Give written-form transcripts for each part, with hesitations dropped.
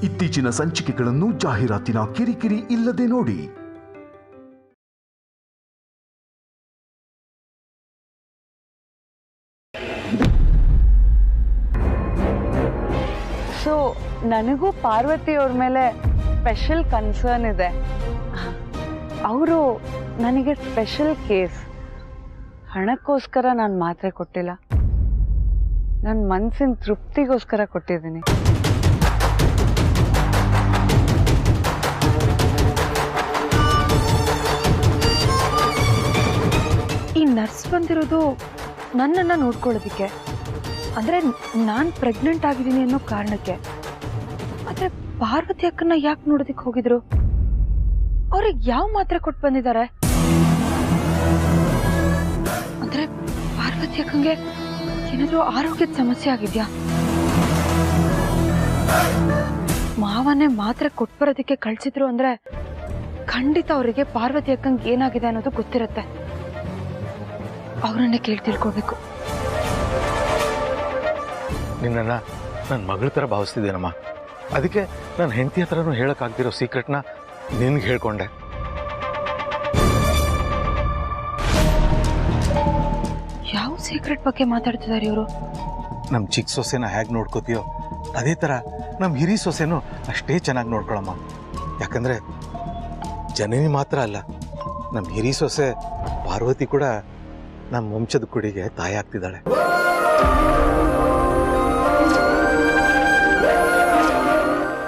ಇತ್ತೀಚಿನ ಸಂಚಿಕೆಗಳನ್ನು ಜಾಹೀರಾತಿನ ಕಿರಿಕಿರಿ ಇಲ್ಲದೆ ನೋಡಿ. ಸೊ ನನಗೂ ಪಾರ್ವತಿ ಅವ್ರ ಮೇಲೆ ಸ್ಪೆಷಲ್ ಕನ್ಸರ್ನ್ ಇದೆ. ಅವರು ನನಗೆ ಸ್ಪೆಷಲ್ ಕೇಸ್. ಹಣಕ್ಕೋಸ್ಕರ ನಾನು ಮಾತ್ರೆ ಕೊಟ್ಟಿಲ್ಲ, ನನ್ನ ಮನಸ್ಸಿನ ತೃಪ್ತಿಗೋಸ್ಕರ ಕೊಟ್ಟಿದ್ದೀನಿ. ಈ ನರ್ಸ್ ಬಂದಿರೋದು ನನ್ನನ್ನು ನೋಡ್ಕೊಳ್ಳೋದಕ್ಕೆ, ಅಂದರೆ ನಾನು ಪ್ರೆಗ್ನೆಂಟ್ ಆಗಿದ್ದೀನಿ ಅನ್ನೋ ಕಾರಣಕ್ಕೆ. ಆದರೆ ಪಾರ್ವತಿ ಅಕ್ಕನ ಯಾಕೆ ನೋಡೋದಕ್ಕೆ ಹೋಗಿದ್ರು? ಅವ್ರಿಗೆ ಯಾವ ಮಾತ್ರೆ ಕೊಟ್ಟು ಬಂದಿದ್ದಾರೆ? ಅಂದರೆ ಪಾರ್ವತಿ ಅಕ್ಕಂಗೆ ಏನಾದರೂ ಆರೋಗ್ಯದ ಸಮಸ್ಯೆ ಆಗಿದೆಯಾ? ಮಾವನೇ ಮಾತ್ರೆ ಕೊಟ್ಟು ಬರೋದಕ್ಕೆ ಕಳಿಸಿದ್ರು ಅಂದರೆ ಖಂಡಿತ ಅವರಿಗೆ ಪಾರ್ವತಿ ಅಕ್ಕಂಗೆ ಏನಾಗಿದೆ ಅನ್ನೋದು ಗೊತ್ತಿರುತ್ತೆ. ಅವರನ್ನೇ ಕೇಳಿ ತಿಳ್ಕೊಳ್ಬೇಕು. ನಿನ್ನನ್ನು ನನ್ನ ಮಗಳ ಥರ ಭಾವಿಸ್ತಿದ್ದೇನಮ್ಮ. ಅದಕ್ಕೆ ನನ್ನ ಹೆಂಡತಿ ಹತ್ರನೂ ಹೇಳೋಕ್ಕಾಗ್ದಿರೋ ಸೀಕ್ರೆಟ್ನ ನಿನ್ಗೆ ಹೇಳ್ಕೊಂಡೆ. ಯಾವ ಸೀಕ್ರೆಟ್ ಬಗ್ಗೆ ಮಾತಾಡ್ತಿದ್ದಾರೆ ಇವರು? ನಮ್ಮ ಚಿಕ್ಕ ಸೊಸೆನ ಹೇಗೆ ನೋಡ್ಕೋತೀಯೋ ಅದೇ ಥರ ನಮ್ಮ ಹಿರಿ ಸೊಸೆನೂ ಅಷ್ಟೇ ಚೆನ್ನಾಗಿ ನೋಡ್ಕೊಳಮ್ಮ. ಯಾಕಂದರೆ ಜನನಿ ಮಾತ್ರ ಅಲ್ಲ, ನಮ್ಮ ಹಿರಿ ಸೊಸೆ ಪಾರ್ವತಿ ಕೂಡ ನಮ್ಮ ವಂಶದ ಕುಡಿಗೆ ತಾಯಿ ಆಗ್ತಿದ್ದಾಳೆ.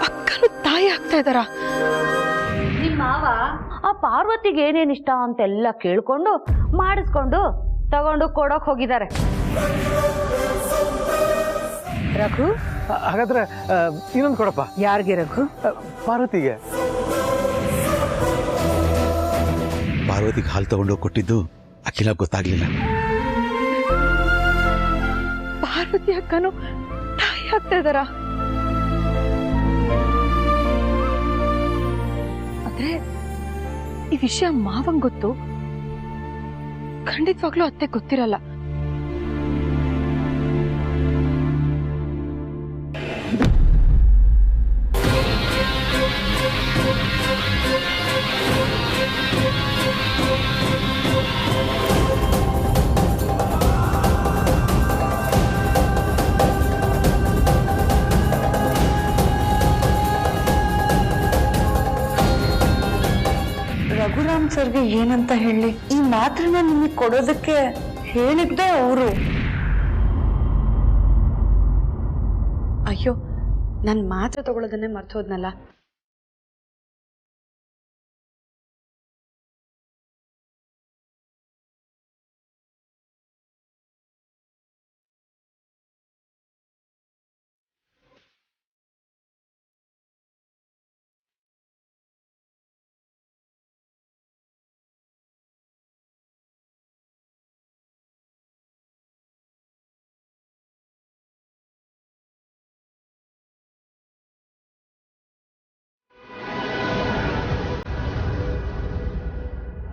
ಅಕ್ಕನು ತಾಯಿ ಆಗ್ತಾ ಇದ್ದಾರ? ನಿಮ್ಮ ಮಾವ ಆ ಪಾರ್ವತಿಗೆ ಏನೇನ್ ಇಷ್ಟ ಅಂತೆಲ್ಲ ಕೇಳ್ಕೊಂಡು ಮಾಡಿಸ್ಕೊಂಡು ತಗೊಂಡು ಕೊಡೋಕ್ ಹೋಗಿದ್ದಾರೆ. ರಘು, ಹಾಗಾದ್ರೆ ಇನ್ನೊಂದು ಕೊಡಪ್ಪ. ಯಾರಿಗೆ ರಘು? ಪಾರ್ವತಿಗೆ. ಪಾರ್ವತಿಗೆ ಹಾಲು ತಗೊಂಡು ಕೊಟ್ಟಿದ್ದು ಅಖಿಲ ಗೊತ್ತಾಗ್ಲಿಲ್ಲ. ಪಾರ್ವತಿ ಅಕ್ಕನು ತಾಯಿ ಆಗ್ತಾ ಇದ್ದಾರ? ಆದ್ರೆ ಈ ವಿಷಯ ಮಾವಂಗ್ ಗೊತ್ತು, ಖಂಡಿತವಾಗ್ಲೂ ಅತ್ತೆ ಗೊತ್ತಿರಲ್ಲ. ರಘುರಾಮ್ ಸರ್ಗೆ ಏನಂತ ಹೇಳಿ? ಈ ಮಾತ್ರನ ನಿಮಗೆ ಕೊಡೋದಕ್ಕೆ ಹೇಳಿದ್ದೆ ಅವರು. ಅಯ್ಯೋ, ನಾನು ಮಾತ್ರ ತಗೊಳ್ಳೋದನ್ನೇ ಮರ್ತೋದ್ನಲ್ಲ.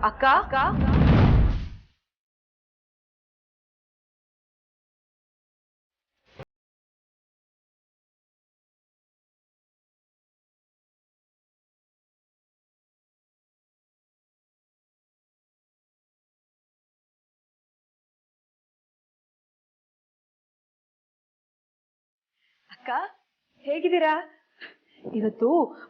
ಅಕ್ಕ, ಅಕ್ಕ ಹೇಗಿದ್ದೀರಾ? ಇವತ್ತು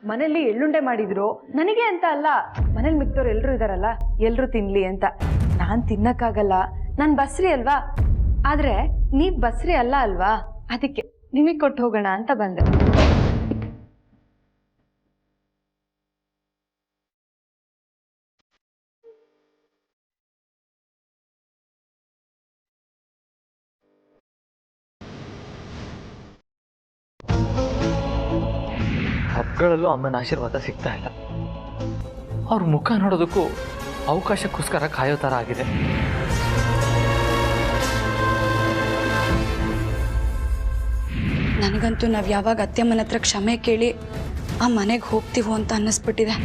ಮನೇಲಿ ಎಳ್ಳುಂಡೆ ಮಾಡಿದ್ರು. ನನಗೆ ಅಂತ ಅಲ್ಲ, ಮನೇಲಿ ಮಿಕ್ತವ್ರು ಎಲ್ರು ಇದಾರಲ್ಲ, ಎಲ್ರು ತಿನ್ಲಿ ಅಂತ. ನಾನ್ ತಿನ್ನಕ್ಕಾಗಲ್ಲ, ನಾನ್ ಬಸ್ರಿ ಅಲ್ವಾ. ಆದ್ರೆ ನೀವ್ ಬಸ್ರಿ ಅಲ್ಲ ಅಲ್ವಾ, ಅದಕ್ಕೆ ನಿಮಗ್ ಕೊಟ್ಟು ಹೋಗೋಣ ಅಂತ ಬಂದೆ. ಹಬ್ಬಗಳಲ್ಲೂ ಅಮ್ಮನ ಆಶೀರ್ವಾದ ಸಿಗ್ತಾ ಇಲ್ಲ. ಅವ್ರ ಮುಖ ನೋಡೋದಕ್ಕೂ ಅವಕಾಶಕ್ಕೋಸ್ಕರ ಕಾಯೋ ಥರ ಆಗಿದೆ. ನನಗಂತೂ ನಾವು ಯಾವಾಗ ಅತ್ತೆಮ್ಮನ ಹತ್ರ ಕ್ಷಮೆ ಕೇಳಿ ಆ ಮನೆಗೆ ಹೋಗ್ತೀವೋ ಅಂತ ಅನ್ನಿಸ್ಬಿಟ್ಟಿದೆ.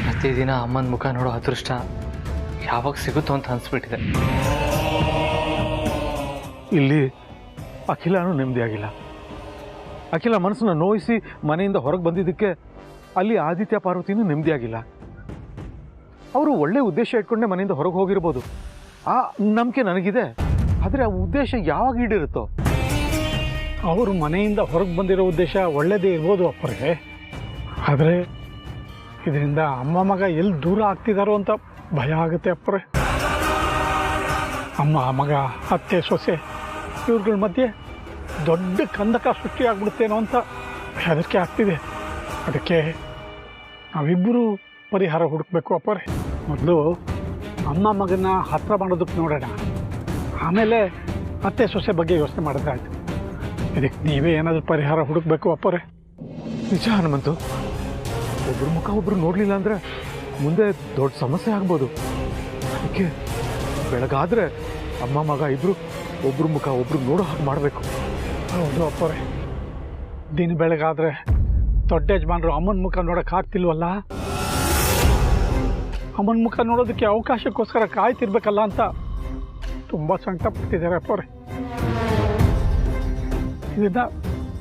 ಪ್ರತಿದಿನ ಅಮ್ಮನ ಮುಖ ನೋಡೋ ಅದೃಷ್ಟ ಯಾವಾಗ ಸಿಗುತ್ತೋ ಅಂತ ಅನಿಸ್ಬಿಟ್ಟಿದೆ. ಇಲ್ಲಿ ಅಖಿಲಾನು ನೆಮ್ಮದಿಯಾಗಿಲ್ಲ. ಅಖಿಲ ಮನಸ್ಸನ್ನ ನೋಯಿಸಿ ಮನೆಯಿಂದ ಹೊರಗೆ ಬಂದಿದ್ದಕ್ಕೆ ಅಲ್ಲಿ ಆದಿತ್ಯ ಪಾರ್ವತಿನೂ ನೆಮ್ಮದಿಯಾಗಿಲ್ಲ. ಅವರು ಒಳ್ಳೆ ಉದ್ದೇಶ ಇಟ್ಕೊಂಡೆ ಮನೆಯಿಂದ ಹೊರಗೆ ಹೋಗಿರ್ಬೋದು, ಆ ನಂಬಿಕೆ ನನಗಿದೆ. ಆದರೆ ಆ ಉದ್ದೇಶ ಯಾವಾಗ ಈಡೇರುತ್ತೋ? ಅವರು ಮನೆಯಿಂದ ಹೊರಗೆ ಬಂದಿರೋ ಉದ್ದೇಶ ಒಳ್ಳೆಯದೇ ಇರ್ಬೋದು ಅಪ್ಪರೇ, ಆದರೆ ಇದರಿಂದ ಅಮ್ಮ ಮಗ ಎಲ್ಲಿ ದೂರ ಆಗ್ತಿದ್ದಾರೋ ಅಂತ ಭಯ ಆಗುತ್ತೆ ಅಪ್ಪರೇ. ಅಮ್ಮ ಮಗ ಅತ್ತೆ ಸೊಸೆ ಇವ್ರಗಳ ಮಧ್ಯೆ ದೊಡ್ಡ ಕಂದಕ ಸೃಷ್ಟಿಯಾಗ್ಬಿಡುತ್ತೇನೋ ಅಂತ ಹೆದರಿಕೆ ಆಗ್ತಿದೆ. ಅದಕ್ಕೆ ನಾವಿಬ್ಬರು ಪರಿಹಾರ ಹುಡುಕ್ಬೇಕು ಅಪ್ಪರೇ. ಮೊದಲು ಅಮ್ಮ ಮಗನ ಹತ್ರ ಮಾಡೋದಕ್ಕೆ ನೋಡೋಣ, ಆಮೇಲೆ ಅತ್ತೆ ಸೊಸೆ ಬಗ್ಗೆ ಯೋಚನೆ ಮಾಡಿದ್ರೆ ಆಯ್ತು. ಇದಕ್ಕೆ ನೀವೇ ಏನಾದರೂ ಪರಿಹಾರ ಹುಡುಕ್ಬೇಕು ಅಪ್ಪರೇ. ನಿಜ ಹನುಮಂತು, ಒಬ್ರ ಮುಖ ಒಬ್ರು ನೋಡಲಿಲ್ಲ ಅಂದರೆ ಮುಂದೆ ದೊಡ್ಡ ಸಮಸ್ಯೆ ಆಗ್ಬೋದು. ಅದಕ್ಕೆ ಬೆಳಗಾದ್ರೆ ಅಮ್ಮ ಮಗ ಇಬ್ರು ಒಬ್ರ ಮುಖ ಒಬ್ರು ನೋಡೋ ಹಾಗೆ ಮಾಡಬೇಕು. ಹೌದು ಅಪ್ಪರೇ, ದಿನ ಬೆಳಗಾದ್ರೆ ದೊಡ್ಡ ಯಜಮಾನರು ಅಮ್ಮನ ಮುಖ ನೋಡೋಕೆ ಆಗ್ತಿಲ್ವಲ್ಲ, ಅಮ್ಮನ ಮುಖ ನೋಡೋದಕ್ಕೆ ಅವಕಾಶಕ್ಕೋಸ್ಕರ ಕಾಯ್ತಿರ್ಬೇಕಲ್ಲ ಅಂತ ತುಂಬ ಸಂಕಟ ಪಡ್ತಿದ್ದಾರೆ ಅಪ್ಪರೇ. ಇದನ್ನ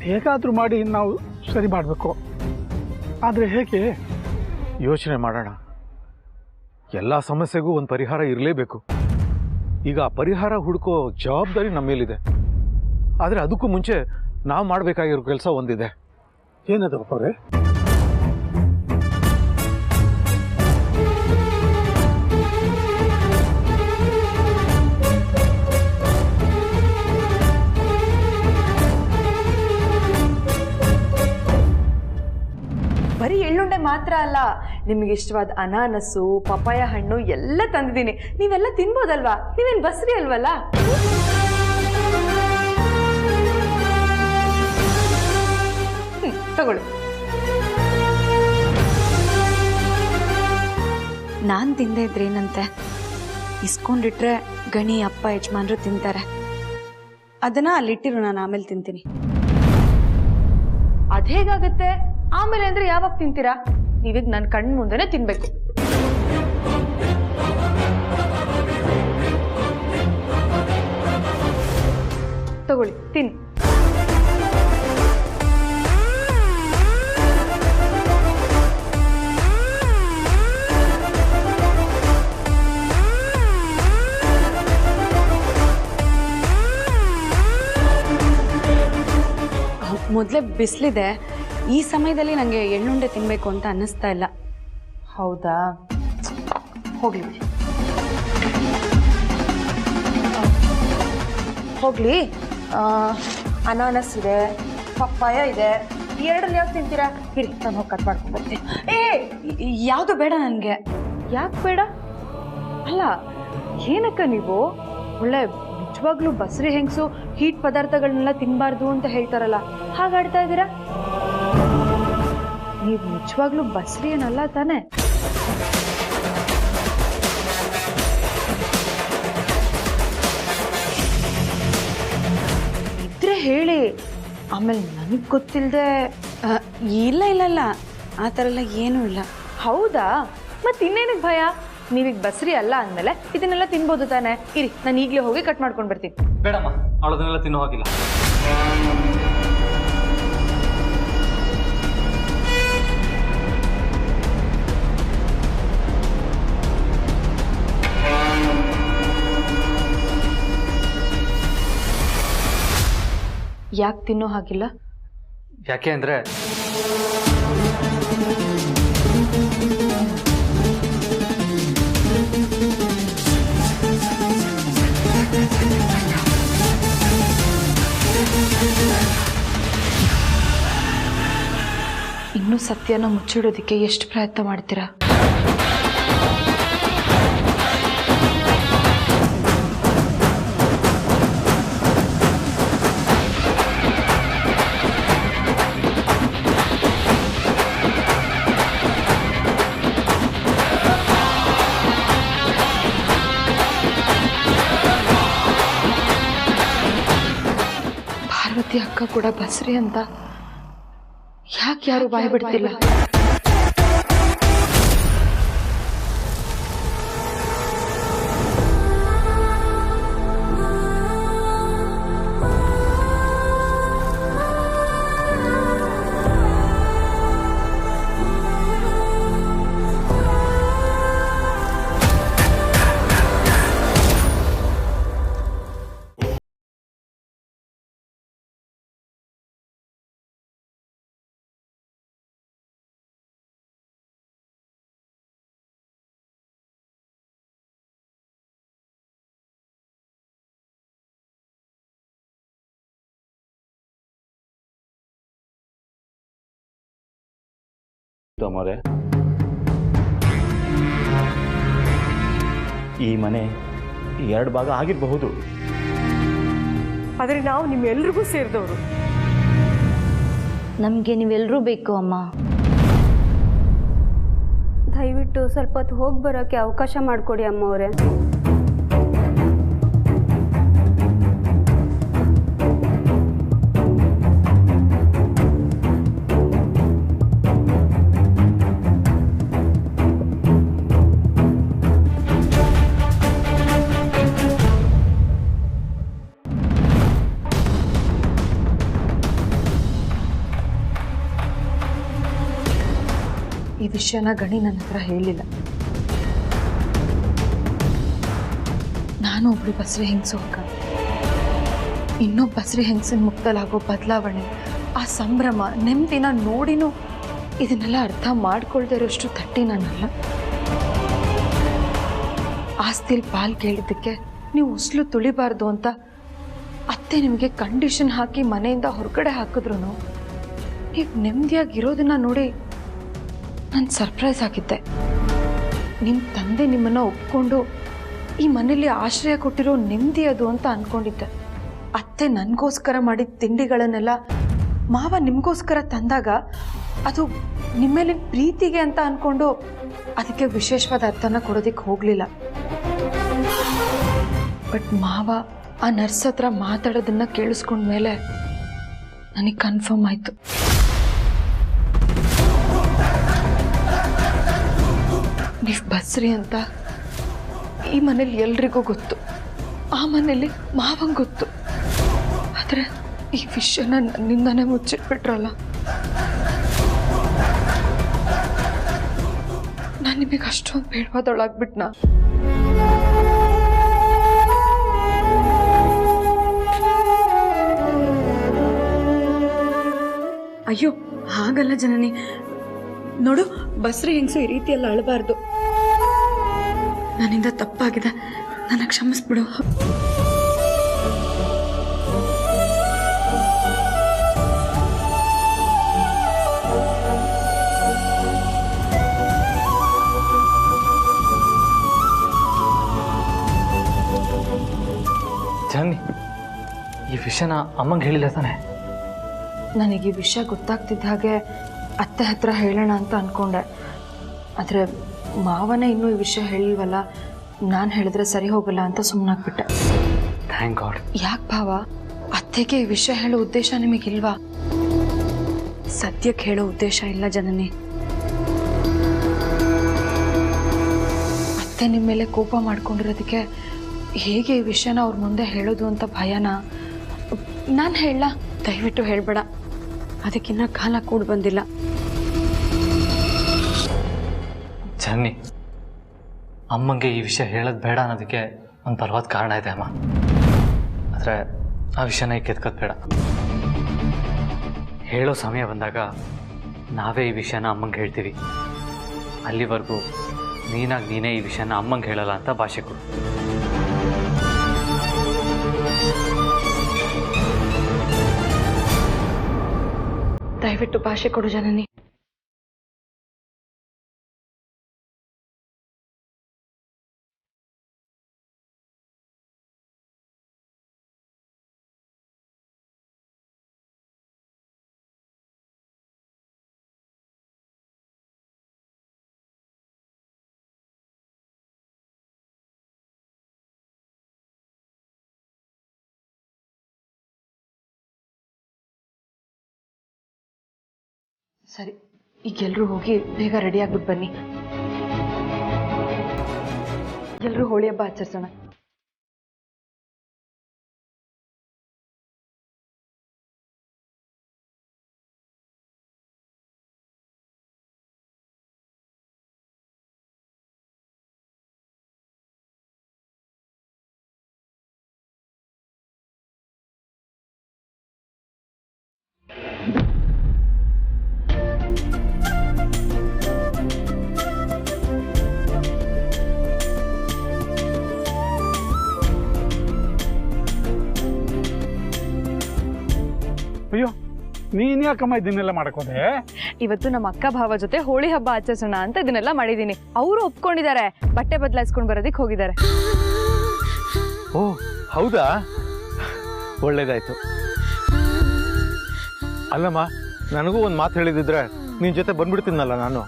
ಹೇಗಾದರೂ ಮಾಡಿ ನಾವು ಸರಿ ಮಾಡಬೇಕು, ಆದರೆ ಹೇಗೆ? ಯೋಚನೆ ಮಾಡೋಣ. ಎಲ್ಲ ಸಮಸ್ಯೆಗೂ ಒಂದು ಪರಿಹಾರ ಇರಲೇಬೇಕು. ಈಗ ಆ ಪರಿಹಾರ ಹುಡುಕೋ ಜವಾಬ್ದಾರಿ ನಮ್ಮ ಮೇಲಿದೆ. ಆದರೆ ಅದಕ್ಕೂ ಮುಂಚೆ ನಾವು ಮಾಡಬೇಕಾಗಿರೋ ಕೆಲಸ ಒಂದಿದೆ. ಏನದು ಅಪ್ಪರೇ? ಬರೀ ಎಳ್ಳುಂಡೆ ಮಾತ್ರ ಅಲ್ಲ, ನಿಮಗೆ ಇಷ್ಟವಾದ ಅನಾನಸ್ಸು, ಪಪಾಯ ಹಣ್ಣು ಎಲ್ಲ ತಂದಿದ್ದೀನಿ. ನೀವೆಲ್ಲ ತಿನ್ಬೋದಲ್ವಾ? ನೀವೇನು ಬಸ್ರಿ ಅಲ್ವಲ್ಲ? ತಗೊಳ್ಳಿ. ನಾನು ತಿಂದೇ ಇದ್ರೇನಂತೆ, ಇಸ್ಕೊಂಡಿಟ್ರೆ ಗಣಿ ಅಪ್ಪ ಯಜಮಾನ್ರು ತಿಂತಾರೆ. ಅದನ್ನ ಅಲ್ಲಿಟ್ಟಿರು, ನಾನು ಆಮೇಲೆ ತಿಂತೀನಿ. ಅದೇಗಾಗತ್ತೆ? ಆಮೇಲೆ ಅಂದ್ರೆ ಯಾವಾಗ ತಿಂತೀರಾ? ನೀವೀಗ ನನ್ನ ಕಣ್ಣು ಮುಂದೆನೆ ತಿನ್ಬೇಕು. ತಗೊಳ್ಳಿ, ತಿನ್ನಿ. ಮೊದಲೇ ಬಿಸಿಲಿದೆ, ಈ ಸಮಯದಲ್ಲಿ ನನಗೆ ಎಳ್ಳುಂಡೆ ತಿನ್ನಬೇಕು ಅಂತ ಅನ್ನಿಸ್ತಾ ಇಲ್ಲ. ಹೌದಾ? ಹೋಗ್ಲಿ ಬಿಡಿ, ಹೋಗ್ಲಿ. ಅನಾನಸ್ ಇದೆ, ಪಪ್ಪಾಯ ಇದೆ, ಎರಡಲ್ಲಿ ಯಾವ್ದು ತಿಂತೀರಾ? ಇರಿ, ನಾನು ಹೋಗಿ ಕಟ್ ಮಾಡ್ಕೊಂಡು ಬರ್ತೀನಿ. ಯಾವುದು ಬೇಡ ನನಗೆ. ಯಾಕೆ ಬೇಡ? ಅಲ್ಲ, ಏನಕ್ಕ ನೀವು ಒಳ್ಳೆ ನಿಜವಾಗ್ಲೂ ಬಸ್ರಿ ಹೆಂಗಸು ಹೀಟ್ ಪದಾರ್ಥಗಳನ್ನೆಲ್ಲ ತಿನ್ನಬಾರ್ದು ಅಂತ ಹೇಳ್ತಾರಲ್ಲ, ಹಾಗಾಡ್ತಾ ಇದ್ದೀರಾ? ನೀವು ನಿಜವಾಗ್ಲೂ ಬಸ್ರಿ ಏನಲ್ಲ ತಾನೆ? ಇದ್ರೆ ಹೇಳಿ, ಆಮೇಲೆ ನನಗೆ ಗೊತ್ತಿಲ್ಲದೆ. ಇಲ್ಲ ಇಲ್ಲ ಇಲ್ಲ, ಆ ಥರ ಎಲ್ಲ ಏನೂ ಇಲ್ಲ. ಹೌದಾ? ಮತ್ತೆ ಇನ್ನೇನಕ್ಕೆ ಭಯ? ನೀವೀಗ ಬಸ್ರಿ ಅಲ್ಲ ಅಂದಮೇಲೆ ಇದನ್ನೆಲ್ಲ ತಿನ್ಬೋದು ತಾನೆ? ಇರಿ, ನಾನು ಈಗಲೇ ಹೋಗಿ ಕಟ್ ಮಾಡ್ಕೊಂಡು ಬರ್ತೀನಿ. ಬೇಡಮ್ಮ, ಅವಳದನ್ನೆಲ್ಲ ತಿನ್ನೋ ಹಾಗಿಲ್ಲ. ಯಾಕೆ ತಿನ್ನೋ ಹಾಗಿಲ್ಲ? ಯಾಕೆ ಅಂದರೆ ಇನ್ನೂ ಸತ್ಯನ ಮುಚ್ಚಿಡೋದಕ್ಕೆ ಎಷ್ಟು ಪ್ರಯತ್ನ ಮಾಡ್ತೀರಾ? ಪಾರ್ವತಿ ಅಕ್ಕ ಕೂಡ ಬಸ್ರಿ ಅಂತ ಯಾಕೆ ಯಾರು ಬಾಯಿ ಬಿಡ್ತಿಲ್ಲ? ಅಮ್ಮೋರೆ, ಈ ಮನೆ 2 ಭಾಗ ಆಗಿರಬಹುದು, ಆದರೆ ನಾವು ನಿಮ್ಮೆಲ್ರಿಗೂ ಸೇರಿದವರು. ನಮಗೆ ನೀವೆಲ್ಲರೂ ಬೇಕು ಅಮ್ಮ. ದಯವಿಟ್ಟು ಸ್ವಲ್ಪ ಹೊತ್ತು ಹೋಗಿ ಬರೋಕ್ಕೆ ಅವಕಾಶ ಮಾಡಿಕೊಡಿ ಅಮ್ಮವರೇ. ಈ ವಿಷಯನ ಗಣಿ ನನ್ನ ಹತ್ರ ಹೇಳಿಲ್ಲ. ನಾನು ಒಬ್ಳು ಬಸ್ರಿ ಹೆಂಗಸು ಅಕ್ಕ, ಇನ್ನೊಬ್ಬ ಬಸ್ರಿ ಹೆಂಗಸಿನ ಮುಕ್ತಲಾಗೋ ಬದಲಾವಣೆ, ಆ ಸಂಭ್ರಮ ನೆಮ್ಮದಿನ ನೋಡಿನೂ ಇದನ್ನೆಲ್ಲ ಅರ್ಥ ಮಾಡ್ಕೊಳ್ದೇ ಇರೋಷ್ಟು ತಟ್ಟಿ ನಾನಲ್ಲ. ಆಸ್ತಿಲ್ ಪಾಲ್ ಕೇಳಿದ್ದಕ್ಕೆ ನೀವು ಉಸ್ಲು ತುಳಿಬಾರ್ದು ಅಂತ ಅತ್ತೆ ನಿಮಗೆ ಕಂಡೀಷನ್ ಹಾಕಿ ಮನೆಯಿಂದ ಹೊರಗಡೆ ಹಾಕಿದ್ರು ನೀವು ನೆಮ್ಮದಿಯಾಗಿರೋದನ್ನ ನೋಡಿ ನಾನು ಸರ್ಪ್ರೈಸ್ ಆಗಿದ್ದೆ. ನಿಮ್ಮ ತಂದೆ ನಿಮ್ಮನ್ನು ಒಪ್ಕೊಂಡು ಈ ಮನೇಲಿ ಆಶ್ರಯ ಕೊಟ್ಟಿರೋ ನೆಮ್ಮದಿ ಅದು ಅಂತ ಅಂದ್ಕೊಂಡಿದ್ದೆ. ಅತ್ತೆ ನನಗೋಸ್ಕರ ಮಾಡಿದ ತಿಂಡಿಗಳನ್ನೆಲ್ಲ ಮಾವ ನಿಮಗೋಸ್ಕರ ತಂದಾಗ ಅದು ನಿಮ್ಮ ಮೇಲಿನ ಪ್ರೀತಿಗೆ ಅಂತ ಅಂದ್ಕೊಂಡು ಅದಕ್ಕೆ ವಿಶೇಷವಾದ ಅರ್ಥನ ಕೊಡೋದಕ್ಕೆ ಹೋಗಲಿಲ್ಲ. ಬಟ್ ಮಾವ ಆ ನರ್ಸ್ ಹತ್ರ ಮಾತಾಡೋದನ್ನ ಕೇಳಿಸ್ಕೊಂಡ್ಮೇಲೆ ನನಗೆ ಕನ್ಫರ್ಮ್ ಆಯಿತು. ನೀವು ಬಸ್ರಿ ಅಂತ ಈ ಮನೇಲಿ ಎಲ್ರಿಗೂ ಗೊತ್ತು, ಆ ಮನೇಲಿ ಮಾವಂಗೆ ಗೊತ್ತು. ಆದರೆ ಈ ವಿಷಯನ ನನ್ನಿಂದಾನೇ ಮುಚ್ಚಿಟ್ಬಿಟ್ರಲ್ಲ. ನಾನು ನಿಮಗೆ ಅಷ್ಟೊಂದು ಬೇಡವಾದೊಳಾಗ್ಬಿಟ್ನಾ? ಅಯ್ಯೋ ಹಾಗಲ್ಲ ಜನನಿ, ನೋಡು ಬಸ್ರಿ ಹೆಂಗಸು ಈ ರೀತಿಯೆಲ್ಲ ಅಳಬಾರ್ದು. ನನ್ನಿಂದ ತಪ್ಪಾಗಿದೆ, ನನ್ನ ಕ್ಷಮಿಸ್ಬಿಡು. ಜಾನಿ, ಈ ವಿಷಯನ ಅಮ್ಮಂಗೆ ಹೇಳಿಲ್ಲ ತಾನೆ? ನನಗೆ ಈ ವಿಷಯ ಗೊತ್ತಾಗ್ತಿದ್ದ ಹಾಗೆ ಅತ್ತೆ ಹತ್ರ ಹೇಳೋಣ ಅಂತ ಅಂದ್ಕೊಂಡೆ. ಆದರೆ ಮಾವನೇ ಇನ್ನೂ ಈ ವಿಷಯ ಹೇಳಿಲ್ವಲ್ಲ, ನಾನು ಹೇಳಿದ್ರೆ ಸರಿ ಹೋಗಲ್ಲ ಅಂತ ಸುಮ್ಮನಾಗ್ಬಿಟ್ಟೆ. Thank god. ಯಾಕೆ ಭಾವ, ಅತ್ತೆಗೆ ಈ ವಿಷಯ ಹೇಳೋ ಉದ್ದೇಶ ನಿಮಗಿಲ್ವಾ? ಸದ್ಯಕ್ಕೆ ಹೇಳೋ ಉದ್ದೇಶ ಇಲ್ಲ ಜನನಿ. ಅತ್ತೆ ನಿಮ್ಮ ಮೇಲೆ ಕೋಪ ಮಾಡ್ಕೊಂಡಿರೋದಕ್ಕೆ ಹೇಗೆ ಈ ವಿಷಯನ ಅವ್ರ ಮುಂದೆ ಹೇಳೋದು ಅಂತ ಭಯನಾ? ನಾನು ಹೇಳ? ದಯವಿಟ್ಟು ಹೇಳಬೇಡ, ಅದಕ್ಕಿನ್ನ ಕಾಲ ಕೂಡ ಬಂದಿಲ್ಲ. ಜಾನಿ, ಅಮ್ಮಂಗೆ ಈ ವಿಷಯ ಹೇಳೋದು ಬೇಡ ಅನ್ನೋದಕ್ಕೆ ಒಂದು ಬಲವಾದ ಕಾರಣ ಇದೆ ಅಮ್ಮ. ಆದರೆ ಆ ವಿಷಯನ ಈಗ ಕೆತ್ಕೋದು ಬೇಡ. ಹೇಳೋ ಸಮಯ ಬಂದಾಗ ನಾವೇ ಈ ವಿಷಯನ ಅಮ್ಮಂಗೆ ಹೇಳ್ತೀವಿ. ಅಲ್ಲಿವರೆಗೂ ನೀನೇ ಈ ವಿಷಯನ ಅಮ್ಮಂಗೆ ಹೇಳಲ್ಲ ಅಂತ ಭಾಷೆ ಕೊಡು. ದಯವಿಟ್ಟು ಭಾಷೆ ಕೊಡು ಜನನಿ. ಸರಿ, ಈಗ ಎಲ್ಲರೂ ಹೋಗಿ ಬೇಗ ರೆಡಿ ಆಗ್ಬಿಟ್ಟು ಬನ್ನಿ. ಎಲ್ಲರೂ ಹೋಳಿ ಹಬ್ಬ ಆಚರಿಸೋಣ. ನೀನ್ ಯಾಕಮ್ಮ ಇದನ್ನೆಲ್ಲ ಮಾಡಕೋದೆ? ಇವತ್ತು ನಮ್ಮ ಅಕ್ಕ ಭಾವ ಜೊತೆ ಹೋಳಿ ಹಬ್ಬ ಆಚರಿಸೋಣ ಅಂತ ಇದನ್ನೆಲ್ಲ ಮಾಡಿದೀನಿ. ಅವರು ಒಪ್ಕೊಂಡಿದ್ದಾರೆ, ಬಟ್ಟೆ ಬದಲಾಯಿಸ್ಕೊಂಡು ಬರೋದಿಕ್ ಹೋಗಿದ್ದಾರೆ. ಓ ಹೌದಾ, ಒಳ್ಳೇದಾಯ್ತು. ಅಲ್ಲಮ್ಮ, ನನಗೂ ಒಂದು ಮಾತು ಹೇಳಿದಿದ್ರೆ ನಿನ್ ಜೊತೆ ಬಂದ್ಬಿಡ್ತೀನಲ್ಲ ನಾನು.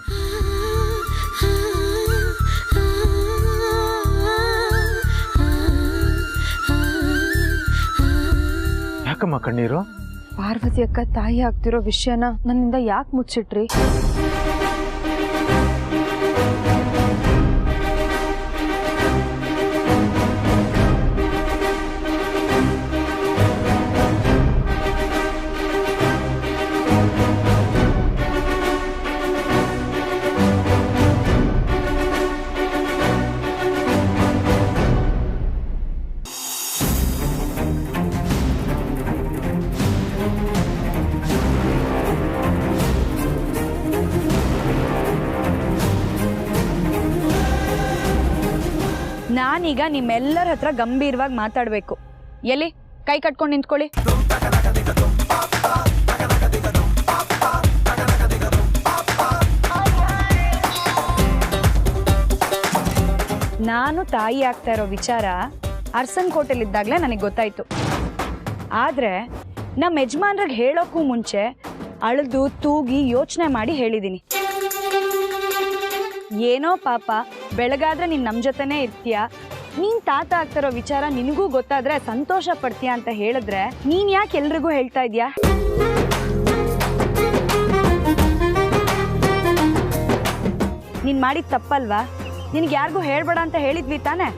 ಯಾಕಮ್ಮ ಕಣ್ಣೀರು? ಪಾರ್ವತಿ ಅಕ್ಕ ತಾಯಿ ಆಗ್ತಿರೋ ವಿಷಯನ ನನ್ನಿಂದ ಯಾಕೆ ಮುಚ್ಚಿಟ್ರಿ? ನಾನೀಗ ನಿಮ್ಮೆಲ್ಲರ ಹತ್ರ ಗಂಭೀರವಾಗಿ ಮಾತಾಡಬೇಕು. ಎಲ್ಲಿ ಕೈ ಕಟ್ಕೊಂಡು ನಿಂತ್ಕೊಳ್ಳಿ. ನಾನು ತಾಯಿ ಆಗ್ತಾ ಇರೋ ವಿಚಾರ ಅರ್ಸನ್ ಕೋಟೆಲಿದ್ದಾಗಲೇ ನನಗೆ ಗೊತ್ತಾಯ್ತು. ಆದರೆ ನಮ್ಮ ಯಜಮಾನ್ರಿಗೆ ಹೇಳೋಕ್ಕೂ ಮುಂಚೆ ಅಳ್ದು ತೂಗಿ ಯೋಚನೆ ಮಾಡಿ ಹೇಳಿದ್ದೀನಿ. ಏನೋ ಪಾಪ, ಬೆಳಗಾದ್ರೆ ನೀನು ನಮ್ಮ ಜೊತೆನೇ ಇರ್ತೀಯ, ನೀನು ತಾತ ಆಗ್ತಿರೋ ವಿಚಾರ ನಿನಗೂ ಗೊತ್ತಾದ್ರೆ ಸಂತೋಷ ಪಡ್ತೀಯ ಅಂತ ಹೇಳಿದ್ರೆ ನೀನು ಯಾಕೆ ಎಲ್ರಿಗೂ ಹೇಳ್ತಾ ಇದೀಯಾ? ನೀನು ಮಾಡಿದ ತಪ್ಪಲ್ವಾ? ನಿನಗೆ ಯಾರಿಗೂ ಹೇಳ್ಬೇಡ ಅಂತ ಹೇಳಿದ್ವಿ ತಾನೆ?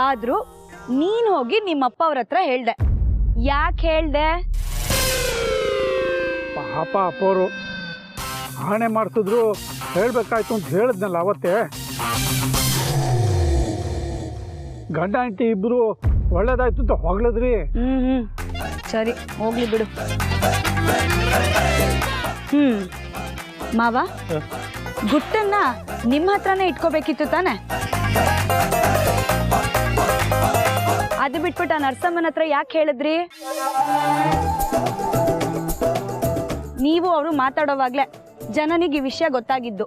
ಆದರೂ ನೀನು ಹೋಗಿ ನಿಮ್ಮಪ್ಪ ಅವ್ರ ಹತ್ರ ಹೇಳ್ದೆ. ಯಾಕೆ ಹೇಳ್ದೆ? ಪಾಪ ಅಪ್ಪವರು ಆಣೆ ಮಾಡ್ತಿದ್ರು, ಹೇಳ್ಬೇಕಾಯ್ತು ಅಂತ ಹೇಳಿದ್ನಲ್ಲ ಅವತ್ತೇ. ಗಂಡ ಹೆಂಡತಿ ಇಬ್ರು ಒಳ್ಳೇದಾಯ್ತು ಅಂತ ಹೊಗಳಿದ್ರಿ. ಸರಿ, ಹೋಗ್ಲಿ ಬಿಡು. ಮಾವ, ಗುಟ್ಟನ್ನ ನಿಮ್ಮ ಹತ್ರನೇ ಇಟ್ಕೋಬೇಕಿತ್ತು ತಾನೆ? ಅದು ಬಿಟ್ಬಿಟ್ಟು ಆ ನರ್ಸಮ್ಮನ ಹತ್ರ ಯಾಕೆ ಹೇಳಿದ್ರಿ? ನೀವು ಅವರು ಮಾತಾಡೋವಾಗ್ಲೇ ಜನನಿಗೆ ಈ ವಿಷಯ ಗೊತ್ತಾಗಿದ್ದು.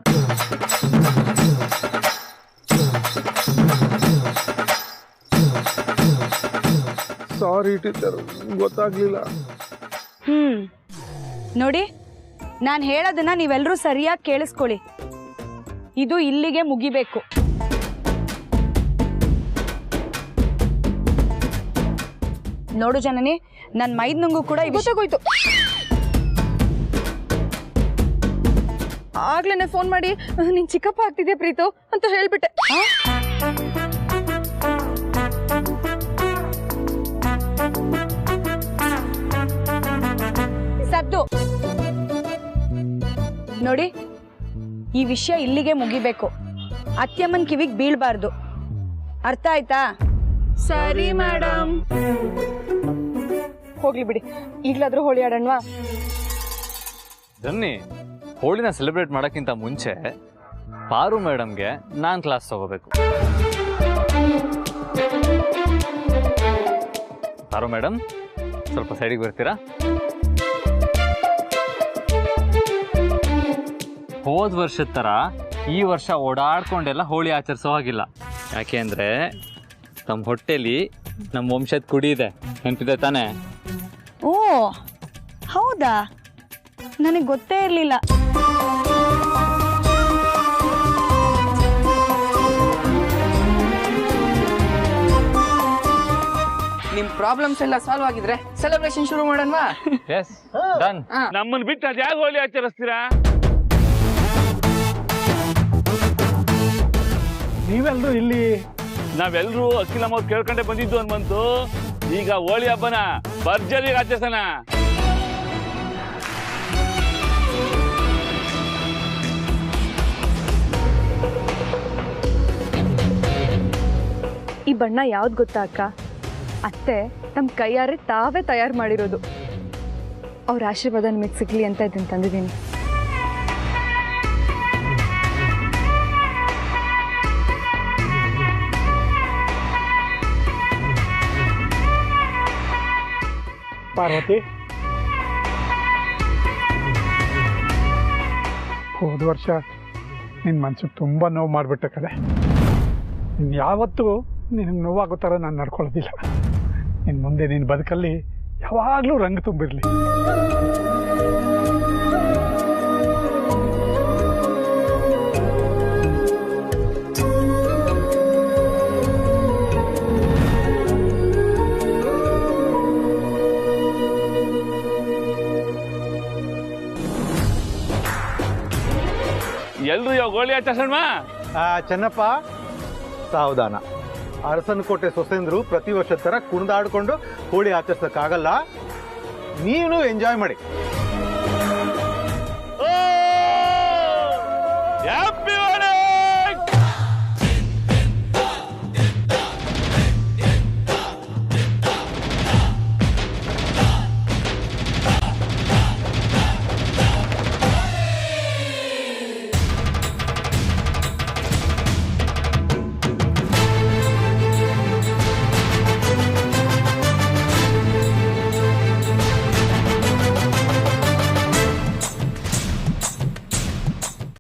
ಸಾರಿ ಟೀಚರ್, ಗೊತ್ತಾಗ್ಲಿಲ್ಲ. ನೋಡಿ, ನಾನು ಹೇಳೋದನ್ನ ನೀವೆಲ್ಲರೂ ಸರಿಯಾಗಿ ಕೇಳಿಸ್ಕೊಳ್ಳಿ. ಇದು ಇಲ್ಲಿಗೆ ಮುಗಿಬೇಕು. ನೋಡು ಜನನಿ, ನನ್ನ ಮೈದ್ನಂಗೂ ಕೂಡ ಗೊತ್ತಾಗೋಯ್ತು. ಆಗ್ಲೇನೆ ಫೋನ್ ಮಾಡಿ ನಿನ್ ಚಿಕ್ಕಪ್ಪ ಆಗ್ತಿದ್ಯಾ ಪ್ರೀತು ಅಂತ ಹೇಳ್ಬಿಟ್ಟೆ. ಸದ್ದು ನೋಡಿ, ಈ ವಿಷಯ ಇಲ್ಲಿಗೆ ಮುಗಿಬೇಕು. ಅತ್ಯಮ್ಮನ್ ಕಿವಿಗೆ ಬೀಳ್ಬಾರ್ದು. ಅರ್ಥ ಆಯ್ತಾ? ಸರಿ ಮೇಡಮ್. ಹೋಗ್ಲಿ ಬಿಡಿ, ಈಗ್ಲಾದ್ರೂ ಹೋಳಿ ಆಡೋಣವಾ? ಬನ್ನಿ. ಹೋಳಿನ ಸೆಲೆಬ್ರೇಟ್ ಮಾಡೋಕ್ಕಿಂತ ಮುಂಚೆ ಪಾರು ಮೇಡಮ್ಗೆ ನಾನು ಕ್ಲಾಸ್ ತಗೋಬೇಕು. ಪಾರು ಮೇಡಮ್, ಸ್ವಲ್ಪ ಸೈಡಿಗೆ ಬರ್ತೀರಾ? ಹೋದ ವರ್ಷದ ಥರ ಈ ವರ್ಷ ಓಡಾಡ್ಕೊಂಡೆಲ್ಲ ಹೋಳಿ ಆಚರಿಸೋ ಹಾಗಿಲ್ಲ. ಯಾಕೆ ಅಂದರೆ ನಮ್ಮ ಹೊಟ್ಟೆಲಿ ನಮ್ಮ ವಂಶದ ಕುಡಿ ಇದೆ, ನೆನಪಿದೆ ತಾನೇ? ಓ ಹೌದಾ, ನನಗೆ ಗೊತ್ತೇ ಇರಲಿಲ್ಲ. ನಿಮ್ ಪ್ರಾಬ್ಲಮ್ಸ್ ಎಲ್ಲ ಸಾಲ್ವ್ ಆಗಿದ್ರೆ ಸೆಲೆಬ್ರೇಷನ್ ಶುರು ಮಾಡೋಣವಾ? S, done. ನಮ್ಮನ್ನ ಬಿಟ್ಟು ಅದು ಯಾಕೆ ಹೋಳಿ ಆಚರಿಸ್ತೀರಾ? ನೀವೆಲ್ಲರೂ ಇಲ್ಲಿ? ನಾವೆಲ್ಲರೂ ಅಖಿಲಮ್ಮ ಅವ್ರು ಕೇಳ್ಕೊಂಡೆ ಬಂದಿದ್ದು ಅನ್ಬಂತು. ಈಗ ಹೋಳಿ ಹಬ್ಬನ ಭರ್ಜರಿ ಆಚರಿಸೋಣ. ಈ ಬಣ್ಣ ಯಾವ್ದು ಗೊತ್ತಾ ಅಕ್ಕ? ಅತ್ತೆ ತಮ್ಮ ಕೈಯಾರೆ ತಾವೇ ತಯಾರು ಮಾಡಿರೋದು. ಅವ್ರ ಆಶೀರ್ವಾದ ನಿಮಗೆ ಸಿಗ್ಲಿ ಅಂತ ಇದನ್ನು ತಂದಿದ್ದೀನಿ. ಪಾರ್ವತಿ. ಹೋದ ವರ್ಷ ನಿನ್ನ ಮನ್ಸಿಗೆ ತುಂಬ ನೋವು ಮಾಡಿಬಿಟ್ಟೆ ಕಡೆ. ಇನ್ನು ಯಾವತ್ತೂ ನಿನಗೆ ನೋವಾಗೋ ಥರ ನಾನು ನಡ್ಕೊಳ್ಳೋದಿಲ್ಲ. ಇನ್ನು ಮುಂದೆ ನಿನ್ನ ಬದುಕಲ್ಲಿ ಯಾವಾಗಲೂ ರಂಗು ತುಂಬಿರಲಿ. ಎಲ್ರು ಇವಾಗ ಹೋಳಿ ಆಚರಿಸೋಣ. ಚೆನ್ನಪ್ಪ ಸಾವಧಾನ. ಅರಸನಕೋಟೆ ಸೊಸೆಂದ್ರು ಪ್ರತಿ ವರ್ಷದ ಥರ ಕುಣಿದಾಡ್ಕೊಂಡು ಹೋಳಿ ಆಚರಿಸೋಕ್ಕಾಗಲ್ಲ. ನೀನು ಎಂಜಾಯ್ ಮಾಡಿ.